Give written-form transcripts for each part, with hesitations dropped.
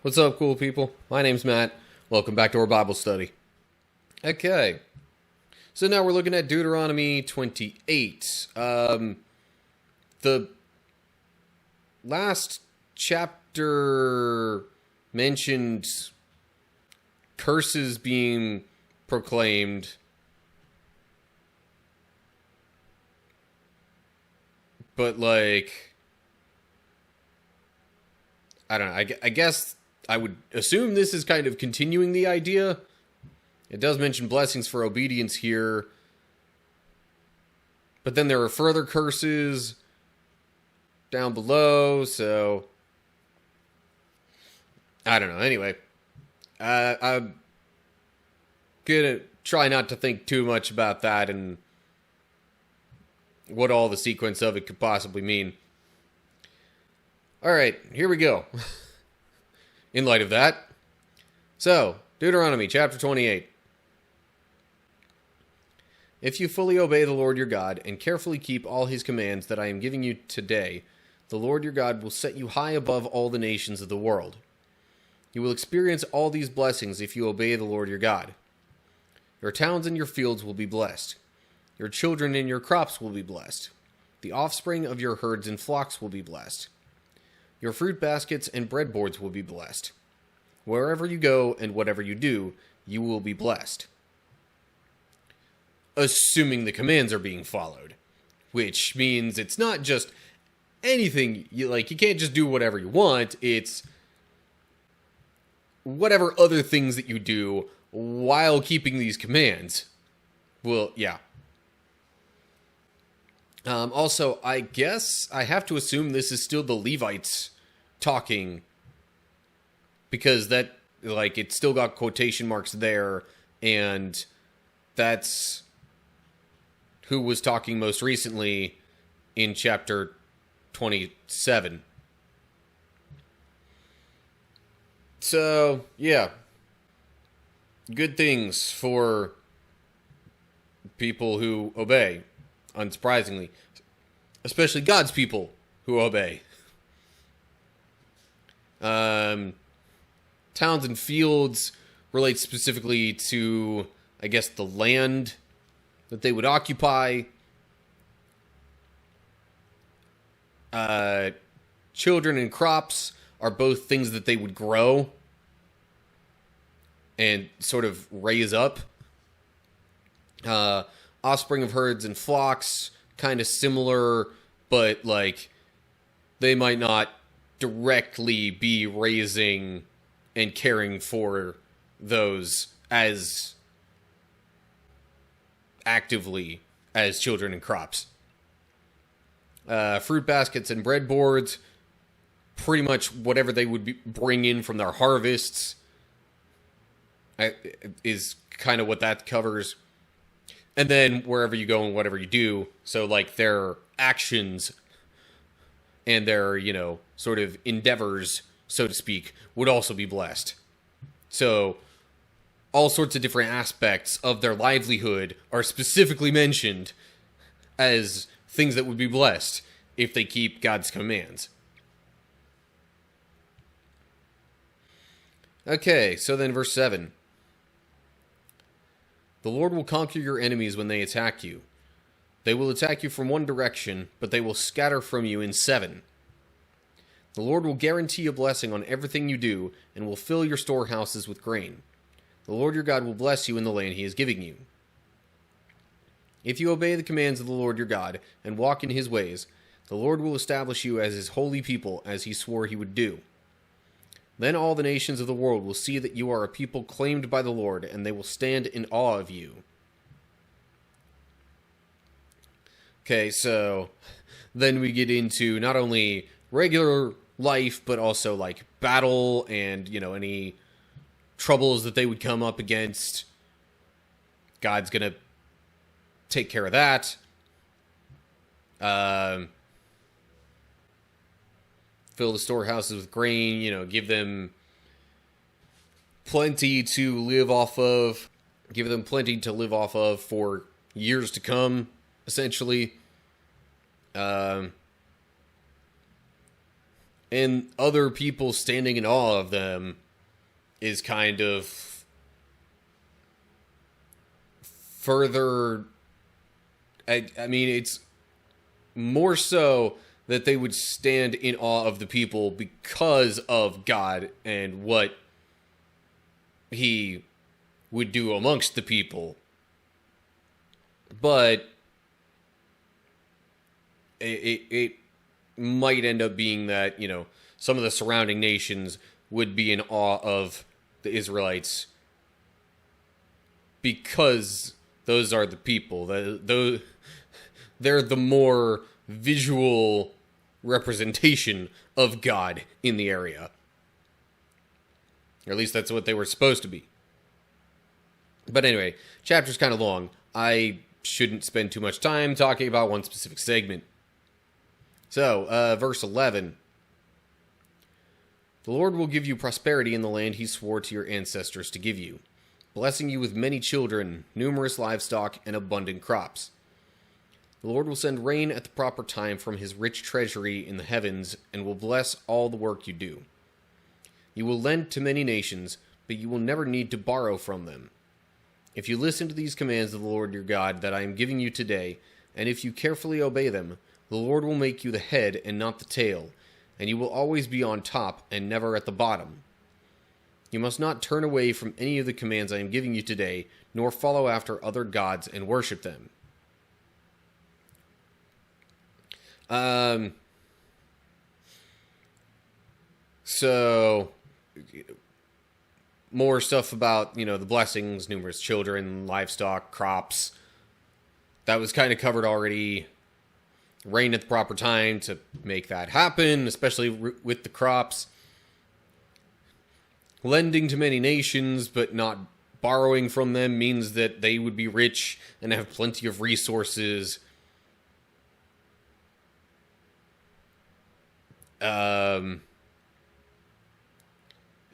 What's up, cool people? My name's Matt. Welcome back to our Bible study. Okay, so now we're looking at Deuteronomy 28. The last chapter mentioned curses being proclaimed, but I don't know, I guess I would assume this is kind of continuing the idea. It does mention blessings for obedience here, but then there are further curses down below, so I don't know. Anyway, I'm gonna try not to think too much about that and what all the sequence of it could possibly mean. Alright, here we go. In light of that, so, Deuteronomy chapter 28. If you fully obey the Lord your God and carefully keep all his commands that I am giving you today, the Lord your God will set you high above all the nations of the world. You will experience all these blessings if you obey the Lord your God. Your towns and your fields will be blessed. Your children and your crops will be blessed. The offspring of your herds and flocks will be blessed. Your fruit baskets and breadboards will be blessed. Wherever you go and whatever you do, you will be blessed. Assuming the commands are being followed. Which means it's not just anything, you can't just do whatever you want, it's whatever other things that you do while keeping these commands. Well, yeah. Also, I guess I have to assume this is still the Levites talking, because that, it's still got quotation marks there, and that's who was talking most recently in chapter 27. So, yeah. Good things for people who obey, unsurprisingly. Especially God's people who obey. Towns and fields relate specifically to, I guess, the land that they would occupy. Children and crops are both things that they would grow and sort of raise up. Offspring of herds and flocks, kind of similar, but they might not directly be raising and caring for those as actively as children and crops. Fruit baskets and breadboards, pretty much whatever they would bring in from their harvests is kind of what that covers. And then wherever you go and whatever you do, so their actions and their, sort of endeavors, so to speak, would also be blessed. So all sorts of different aspects of their livelihood are specifically mentioned as things that would be blessed if they keep God's commands. Okay, so then verse 7. The Lord will conquer your enemies when they attack you. They will attack you from one direction, but they will scatter from you in 7. The Lord will guarantee a blessing on everything you do, and will fill your storehouses with grain. The Lord your God will bless you in the land he is giving you. If you obey the commands of the Lord your God, and walk in his ways, the Lord will establish you as his holy people, as he swore he would do. Then all the nations of the world will see that you are a people claimed by the Lord, and they will stand in awe of you. Okay, so then we get into not only regular life, but also battle and, any troubles that they would come up against. God's gonna take care of that. Fill the storehouses with grain, give them plenty to live off of. Give them plenty to live off of for years to come, essentially. And and other people standing in awe of them is kind of further... I mean, it's more so that they would stand in awe of the people because of God and what he would do amongst the people. But it might end up being that, you know, some of the surrounding nations would be in awe of the Israelites because those are the people. They're the more visual representation of God in the area. Or at least that's what they were supposed to be. But anyway, chapter's kind of long. I shouldn't spend too much time talking about one specific segment. So, verse 11. The Lord will give you prosperity in the land he swore to your ancestors to give you, blessing you with many children, numerous livestock, and abundant crops. The Lord will send rain at the proper time from his rich treasury in the heavens, and will bless all the work you do. You will lend to many nations, but you will never need to borrow from them. If you listen to these commands of the Lord your God that I am giving you today, and if you carefully obey them, the Lord will make you the head and not the tail, and you will always be on top and never at the bottom. You must not turn away from any of the commands I am giving you today, nor follow after other gods and worship them. So, more stuff about, you know, the blessings, numerous children, livestock, crops. That was kind of covered already. Rain at the proper time to make that happen, especially with the crops. Lending to many nations, but not borrowing from them means that they would be rich and have plenty of resources.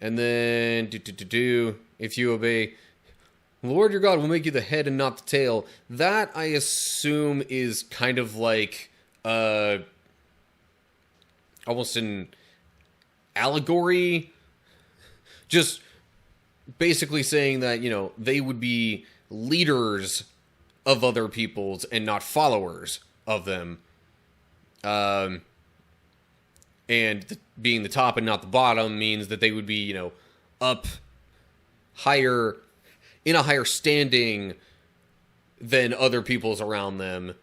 And then, if you obey, the Lord your God will make you the head and not the tail. That, I assume, is kind of like, almost an allegory. Just basically saying that, you know, they would be leaders of other peoples and not followers of them. And being the top and not the bottom means that they would be, you know, up higher, in a higher standing than other peoples around them,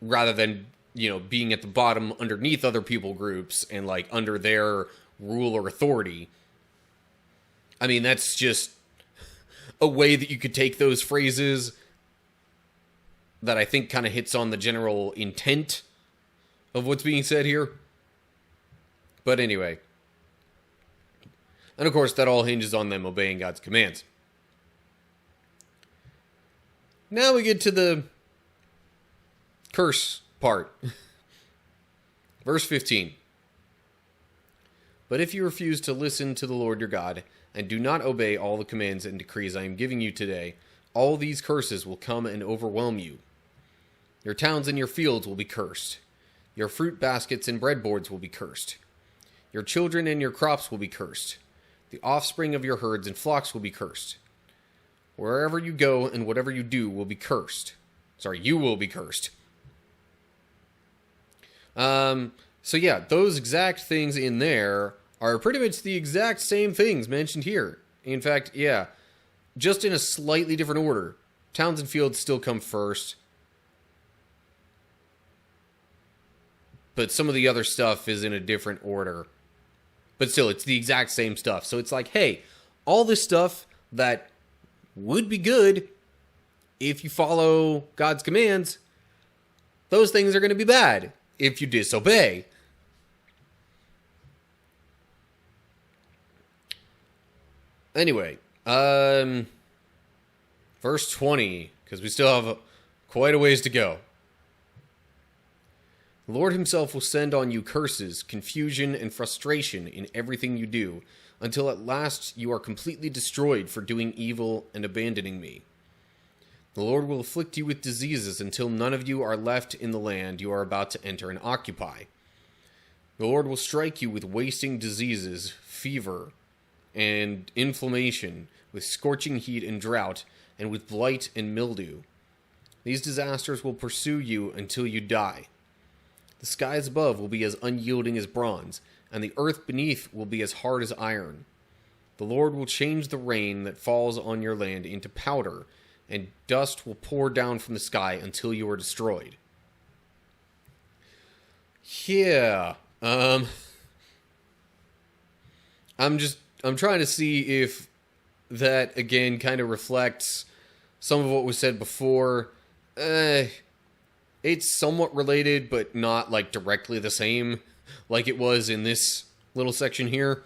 rather than, you know, being at the bottom underneath other people groups and, like, under their rule or authority. I mean, that's just a way that you could take those phrases that I think kind of hits on the general intent of what's being said here. But anyway. And of course, that all hinges on them obeying God's commands. Now we get to the curse part. Verse 15. But if you refuse to listen to the Lord your God, and do not obey all the commands and decrees I am giving you today, all these curses will come and overwhelm you. Your towns and your fields will be cursed. Your fruit baskets and breadboards will be cursed. Your children and your crops will be cursed. The offspring of your herds and flocks will be cursed. Wherever you go and whatever you do will be cursed. You will be cursed. So yeah, those exact things in there are pretty much the exact same things mentioned here. In fact, yeah, just in a slightly different order. Towns and fields still come first. But some of the other stuff is in a different order. But still, it's the exact same stuff. So it's like, hey, all this stuff that would be good if you follow God's commands, those things are going to be bad if you disobey. Anyway, verse 20, because we still have quite a ways to go. The Lord himself will send on you curses, confusion, and frustration in everything you do, until at last you are completely destroyed for doing evil and abandoning me. The Lord will afflict you with diseases until none of you are left in the land you are about to enter and occupy. The Lord will strike you with wasting diseases, fever, and inflammation, with scorching heat and drought, and with blight and mildew. These disasters will pursue you until you die. The skies above will be as unyielding as bronze, and the earth beneath will be as hard as iron. The Lord will change the rain that falls on your land into powder, and dust will pour down from the sky until you are destroyed. Yeah, I'm trying to see if that, again, kind of reflects some of what was said before. It's somewhat related, but not, like, directly the same, like it was in this little section here.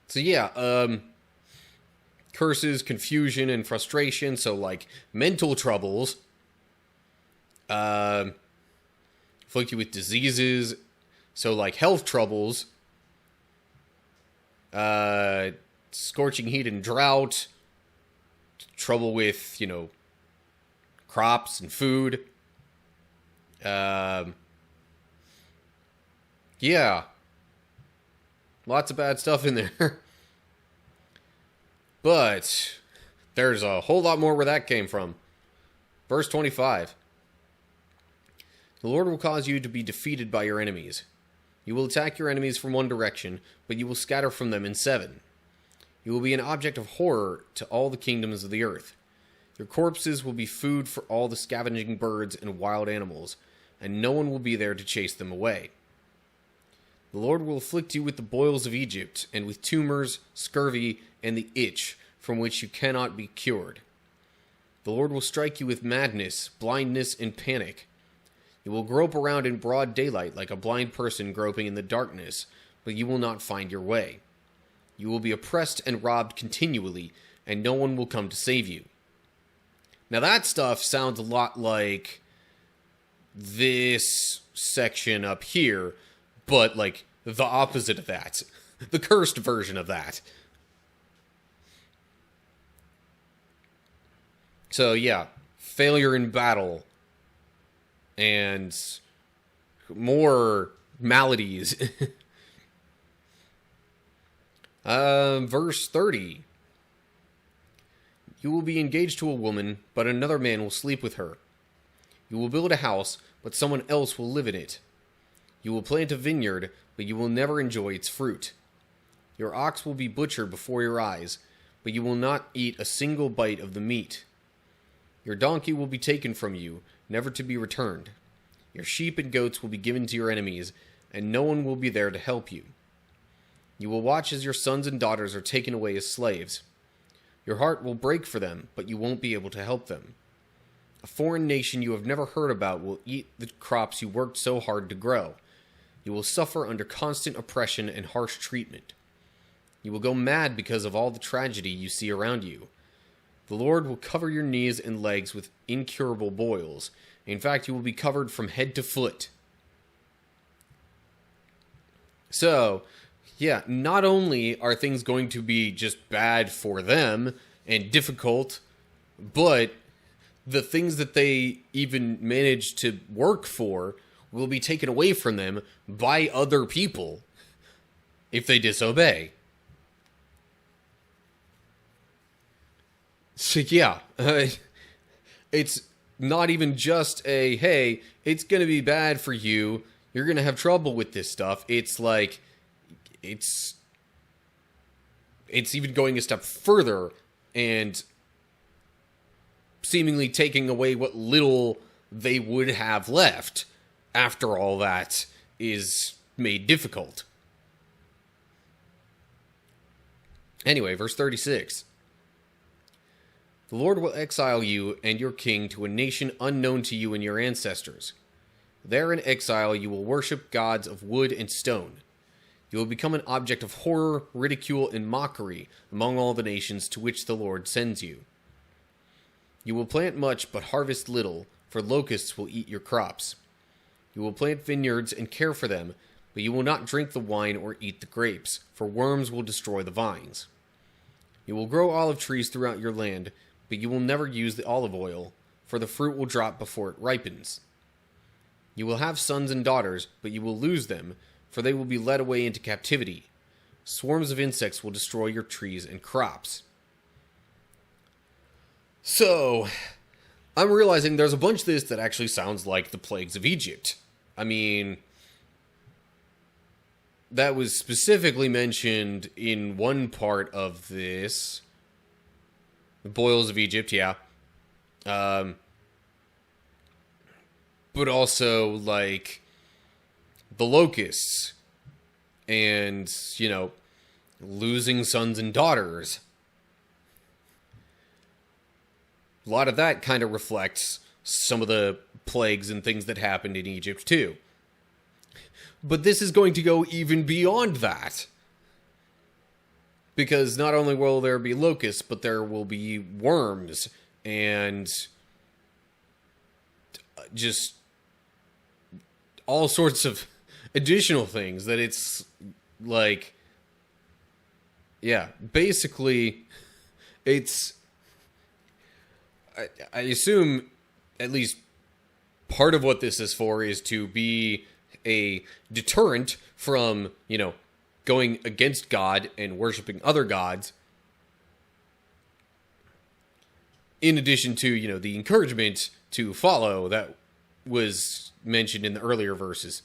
So yeah, curses, confusion, and frustration, so, like, mental troubles, afflict you with diseases, so, like, health troubles, scorching heat and drought, trouble with, crops and food, yeah, lots of bad stuff in there. But there's a whole lot more where that came from. Verse 25. The Lord will cause you to be defeated by your enemies. You will attack your enemies from one direction, but you will scatter from them in 7. You will be an object of horror to all the kingdoms of the earth. Your corpses will be food for all the scavenging birds and wild animals, and no one will be there to chase them away. The Lord will afflict you with the boils of Egypt, and with tumors, scurvy, and the itch, from which you cannot be cured. The Lord will strike you with madness, blindness, and panic. You will grope around in broad daylight like a blind person groping in the darkness, but you will not find your way. You will be oppressed and robbed continually, and no one will come to save you. Now that stuff sounds a lot like this section up here, but, like, the opposite of that. The cursed version of that. So, yeah. Failure in battle. And more maladies. Verse 30. You will be engaged to a woman, but another man will sleep with her. You will build a house, but someone else will live in it. You will plant a vineyard, but you will never enjoy its fruit. Your ox will be butchered before your eyes, but you will not eat a single bite of the meat. Your donkey will be taken from you, never to be returned. Your sheep and goats will be given to your enemies, and no one will be there to help you. You will watch as your sons and daughters are taken away as slaves. Your heart will break for them, but you won't be able to help them. A foreign nation you have never heard about will eat the crops you worked so hard to grow. You will suffer under constant oppression and harsh treatment. You will go mad because of all the tragedy you see around you. The Lord will cover your knees and legs with incurable boils. In fact, you will be covered from head to foot. So, yeah, not only are things going to be just bad for them and difficult, but the things that they even manage to work for will be taken away from them by other people if they disobey. So yeah, it's not even just a, hey, it's going to be bad for you, you're going to have trouble with this stuff. It's like, it's even going a step further and seemingly taking away what little they would have left after all that is made difficult. Anyway, verse 36. The Lord will exile you and your king to a nation unknown to you and your ancestors. There in exile you will worship gods of wood and stone. You will become an object of horror, ridicule, and mockery among all the nations to which the Lord sends you. You will plant much but harvest little, for locusts will eat your crops. You will plant vineyards and care for them, but you will not drink the wine or eat the grapes, for worms will destroy the vines. You will grow olive trees throughout your land, but you will never use the olive oil, for the fruit will drop before it ripens. You will have sons and daughters, but you will lose them, for they will be led away into captivity. Swarms of insects will destroy your trees and crops. So, I'm realizing there's a bunch of this that actually sounds like the plagues of Egypt. I mean, that was specifically mentioned in one part of this. The boils of Egypt, yeah. But also, like, the locusts. And, losing sons and daughters. A lot of that kind of reflects some of the plagues and things that happened in Egypt, too. But this is going to go even beyond that. Because not only will there be locusts, but there will be worms and just all sorts of additional things that it's like, yeah, basically it's, I assume at least part of what this is for is to be a deterrent from, going against God and worshiping other gods. In addition to, the encouragement to follow that was mentioned in the earlier verses.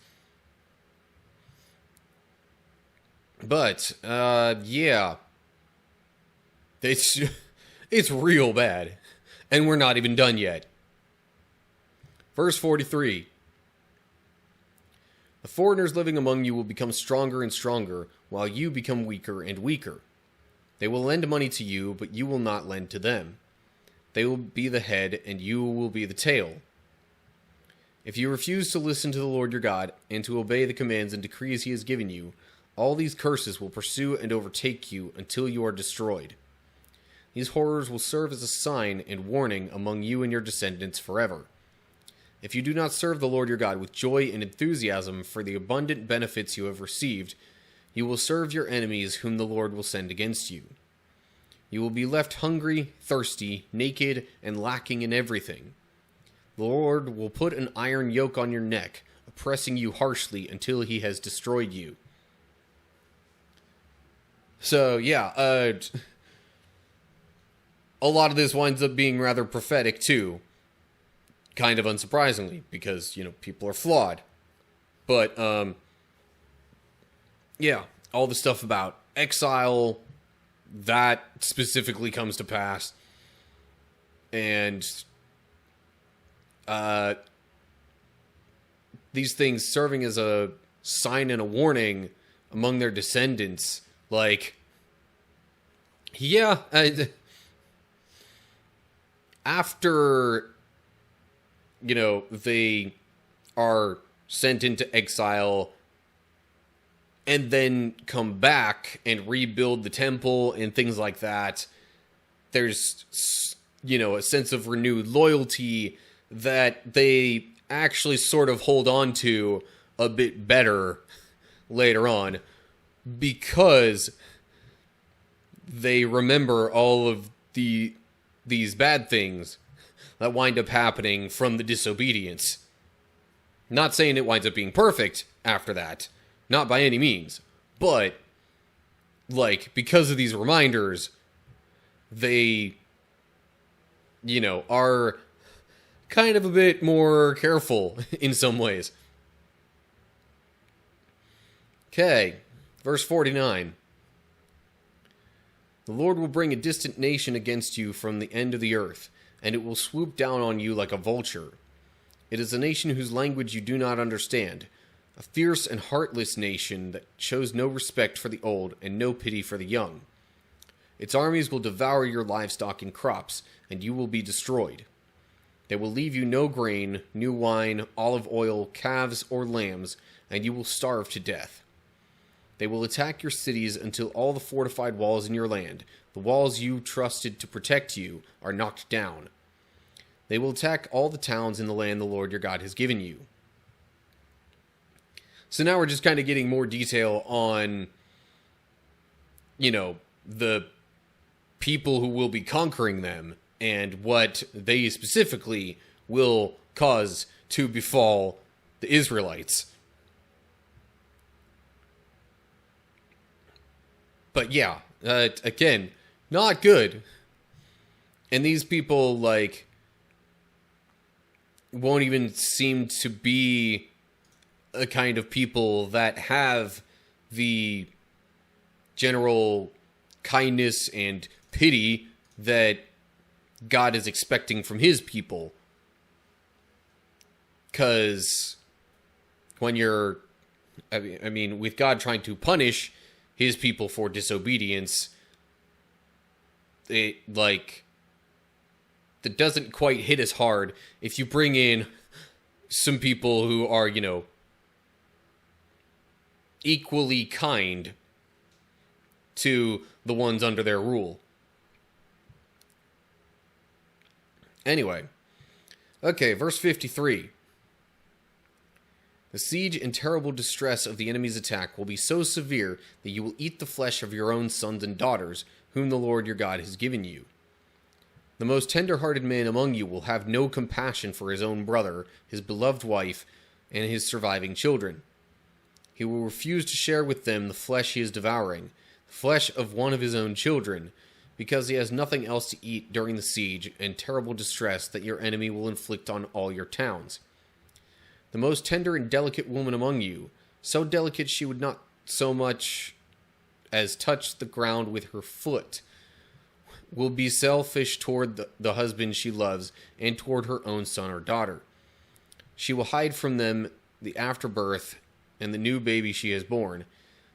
But, yeah. It's real bad. And we're not even done yet. Verse 43. The foreigners living among you will become stronger and stronger, while you become weaker and weaker. They will lend money to you, but you will not lend to them. They will be the head, and you will be the tail. If you refuse to listen to the Lord your God, and to obey the commands and decrees he has given you, all these curses will pursue and overtake you until you are destroyed. These horrors will serve as a sign and warning among you and your descendants forever. If you do not serve the Lord your God with joy and enthusiasm for the abundant benefits you have received, you will serve your enemies whom the Lord will send against you. You will be left hungry, thirsty, naked, and lacking in everything. The Lord will put an iron yoke on your neck, oppressing you harshly until he has destroyed you. So, yeah, a lot of this winds up being rather prophetic, too. Kind of unsurprisingly, because, people are flawed. But, yeah, all the stuff about exile, that specifically comes to pass. And, these things serving as a sign and a warning among their descendants. Like, yeah, after, they are sent into exile and then come back and rebuild the temple and things like that, there's, a sense of renewed loyalty that they actually sort of hold on to a bit better later on, because they remember all of these bad things that wind up happening from the disobedience. Not saying it winds up being perfect after that, not by any means, but, because of these reminders, they, are kind of a bit more careful in some ways. Okay, verse 49. The Lord will bring a distant nation against you from the end of the earth, and it will swoop down on you like a vulture. It is a nation whose language you do not understand, a fierce and heartless nation that shows no respect for the old and no pity for the young. Its armies will devour your livestock and crops, and you will be destroyed. They will leave you no grain, new wine, olive oil, calves, or lambs, and you will starve to death. They will attack your cities until all the fortified walls in your land, the walls you trusted to protect you, are knocked down. They will attack all the towns in the land the Lord your God has given you. So now we're just kind of getting more detail on, the people who will be conquering them and what they specifically will cause to befall the Israelites. But yeah, again, not good. And these people, like, won't even seem to be a kind of people that have the general kindness and pity that God is expecting from his people. Because when you're, I mean, with God trying to punish his people for disobedience, it, like, that doesn't quite hit as hard if you bring in some people who are, you know, equally kind to the ones under their rule. Anyway, okay, verse 53. The siege and terrible distress of the enemy's attack will be so severe that you will eat the flesh of your own sons and daughters, whom the Lord your God has given you. The most tender-hearted man among you will have no compassion for his own brother, his beloved wife, and his surviving children. He will refuse to share with them the flesh he is devouring, the flesh of one of his own children, because he has nothing else to eat during the siege and terrible distress that your enemy will inflict on all your towns. The most tender and delicate woman among you, so delicate she would not so much as touch the ground with her foot, will be selfish toward the husband she loves and toward her own son or daughter. She will hide from them the afterbirth and the new baby she has born,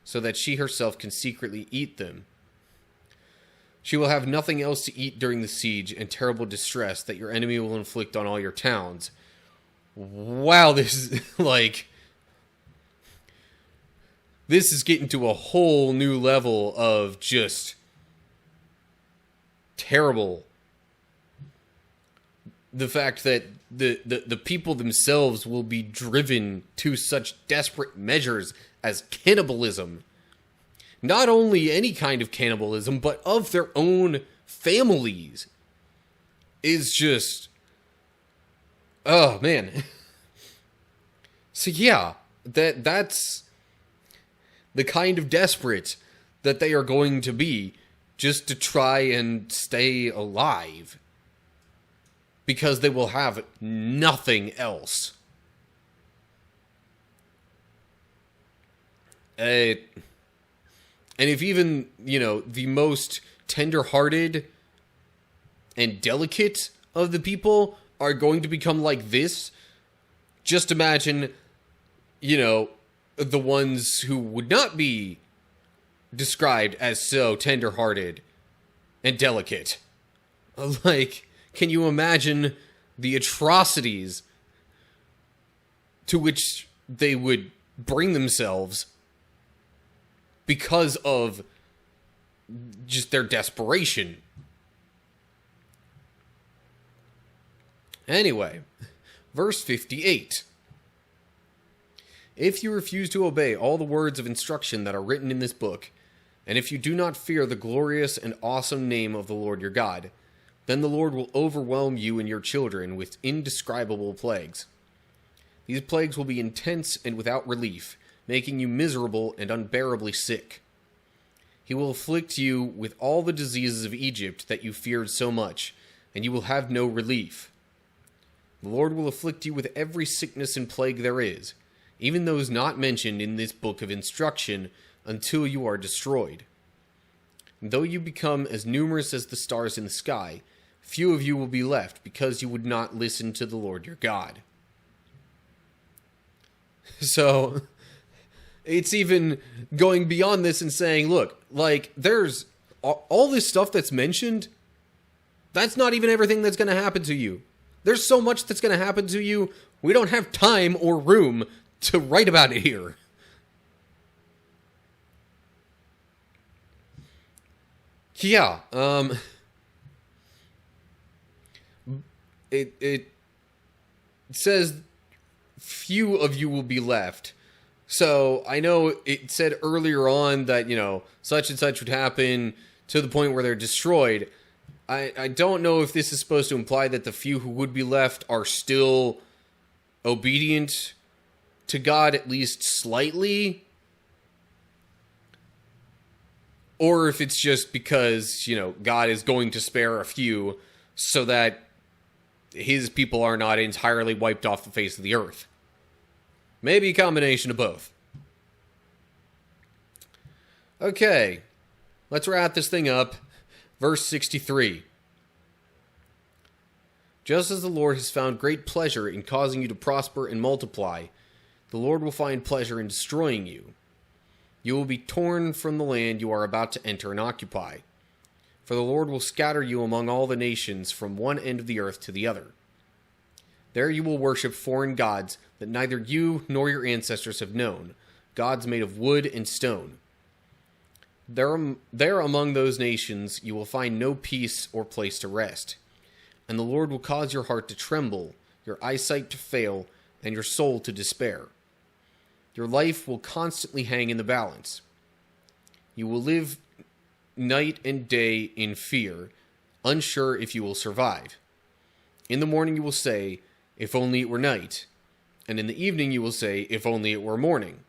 so that she herself can secretly eat them. She will have nothing else to eat during the siege and terrible distress that your enemy will inflict on all your towns. Wow, this is like... This is getting to a whole new level of just terrible. The fact that the people themselves will be driven to such desperate measures as cannibalism. Not only any kind of cannibalism, but of their own families. Is just... Oh, man. So yeah, that's the kind of desperate that they are going to be just to try and stay alive. Because they will have nothing else. And if even, you know, the most tender-hearted and delicate of the people are going to become like this, just imagine, you know, the ones who would not be described as so tender-hearted and delicate. Like, can you imagine the atrocities to which they would bring themselves because of just their desperation? Anyway, verse 58. If you refuse to obey all the words of instruction that are written in this book, and if you do not fear the glorious and awesome name of the Lord your God, then the Lord will overwhelm you and your children with indescribable plagues. These plagues will be intense and without relief, making you miserable and unbearably sick. He will afflict you with all the diseases of Egypt that you feared so much, and you will have no relief. The Lord will afflict you with every sickness and plague there is, even those not mentioned in this book of instruction, until you are destroyed. And though you become as numerous as the stars in the sky, few of you will be left, because you would not listen to the Lord your God. So, it's even going beyond this and saying, look, like, there's all this stuff that's mentioned, that's not even everything that's going to happen to you. There's so much that's going to happen to you, we don't have time or room to write about it here. Yeah, it says few of you will be left. So I know it said earlier on that, you know, such and such would happen to the point where they're destroyed. I don't know if this is supposed to imply that the few who would be left are still obedient, to God at least slightly, or if it's just because, God is going to spare a few so that his people are not entirely wiped off the face of the earth. Maybe a combination of both. Okay, let's wrap this thing up. Verse 63. Just as the Lord has found great pleasure in causing you to prosper and multiply, the Lord will find pleasure in destroying you. You will be torn from the land you are about to enter and occupy. For the Lord will scatter you among all the nations from one end of the earth to the other. There you will worship foreign gods that neither you nor your ancestors have known, gods made of wood and stone. There among those nations you will find no peace or place to rest. And the Lord will cause your heart to tremble, your eyesight to fail, and your soul to despair. Your life will constantly hang in the balance. You will live night and day in fear, unsure if you will survive. In the morning you will say, if only it were night. And in the evening you will say, if only it were morning.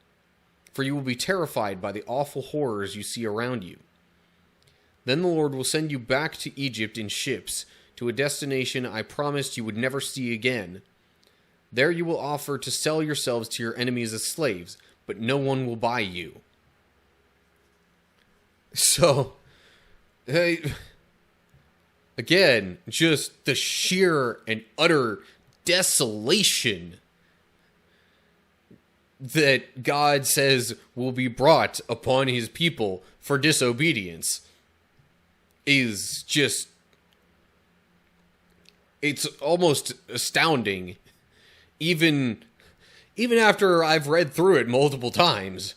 For you will be terrified by the awful horrors you see around you. Then the Lord will send you back to Egypt in ships, to a destination I promised you would never see again. There you will offer to sell yourselves to your enemies as slaves, but no one will buy you. So, again, just the sheer and utter desolation that God says will be brought upon his people for disobedience is just, it's almost astounding, even after I've read through it multiple times.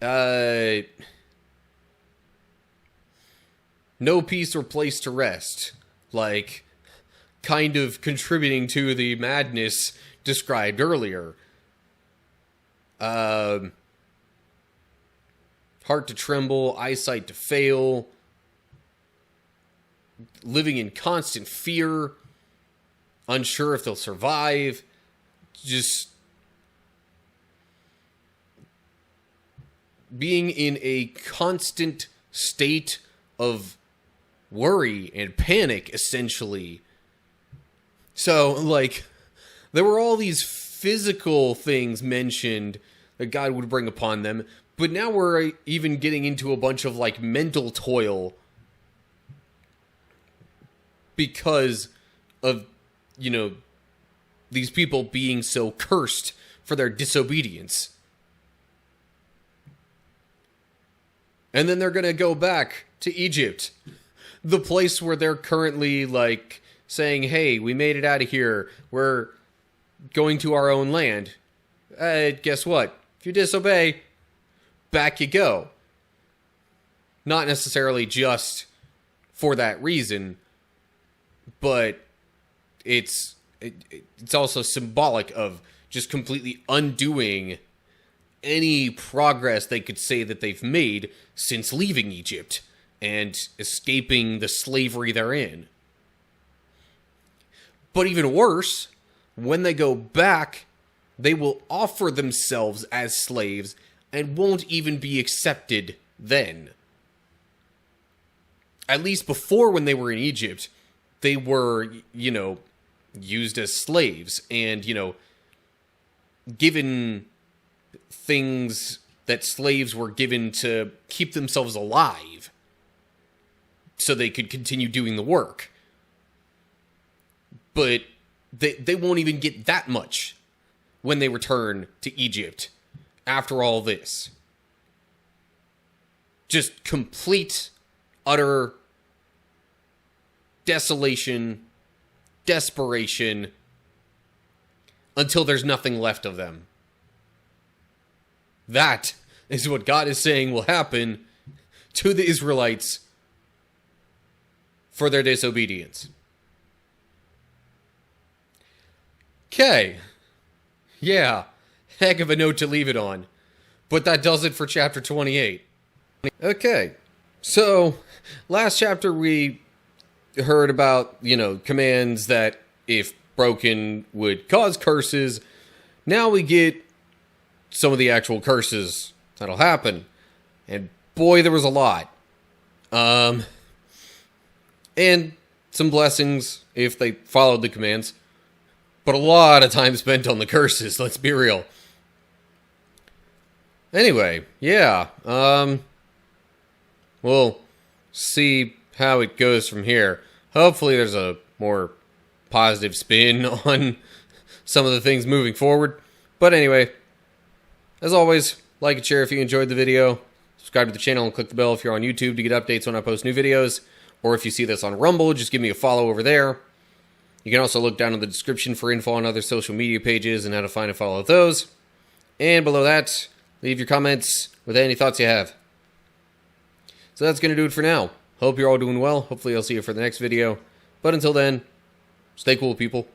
No peace or place to rest, like, kind of contributing to the madness described earlier. Heart to tremble, eyesight to fail, living in constant fear, unsure if they'll survive, just being in a constant state of worry and panic, essentially. So, like, there were all these physical things mentioned that God would bring upon them, but now we're even getting into a bunch of, like, mental toil because of, these people being so cursed for their disobedience. And then they're going to go back to Egypt, the place where they're currently, like, saying, hey, we made it out of here, we're going to our own land. Guess what? If you disobey, back you go. Not necessarily just for that reason, but it's also symbolic of just completely undoing any progress they could say that they've made since leaving Egypt and escaping the slavery they're in. But even worse, when they go back, they will offer themselves as slaves and won't even be accepted then. At least before, when they were in Egypt, they were, used as slaves and, given things that slaves were given to keep themselves alive so they could continue doing the work. But they won't even get that much when they return to Egypt after all this. Just complete, utter desolation, desperation, until there's nothing left of them. That is what God is saying will happen to the Israelites for their disobedience. Okay. Yeah. Heck of a note to leave it on. But that does it for chapter 28. Okay. So, last chapter we heard about, commands that if broken would cause curses. Now we get some of the actual curses that'll happen. And boy, there was a lot. And some blessings if they followed the commands. But a lot of time spent on the curses, let's be real. Anyway, yeah. We'll see how it goes from here. Hopefully there's a more positive spin on some of the things moving forward. But anyway, as always, like and share if you enjoyed the video. Subscribe to the channel and click the bell if you're on YouTube to get updates when I post new videos. Or if you see this on Rumble, just give me a follow over there. You can also look down in the description for info on other social media pages and how to find and follow those. And below that, leave your comments with any thoughts you have. So that's going to do it for now. Hope you're all doing well. Hopefully I'll see you for the next video. But until then, stay cool, people.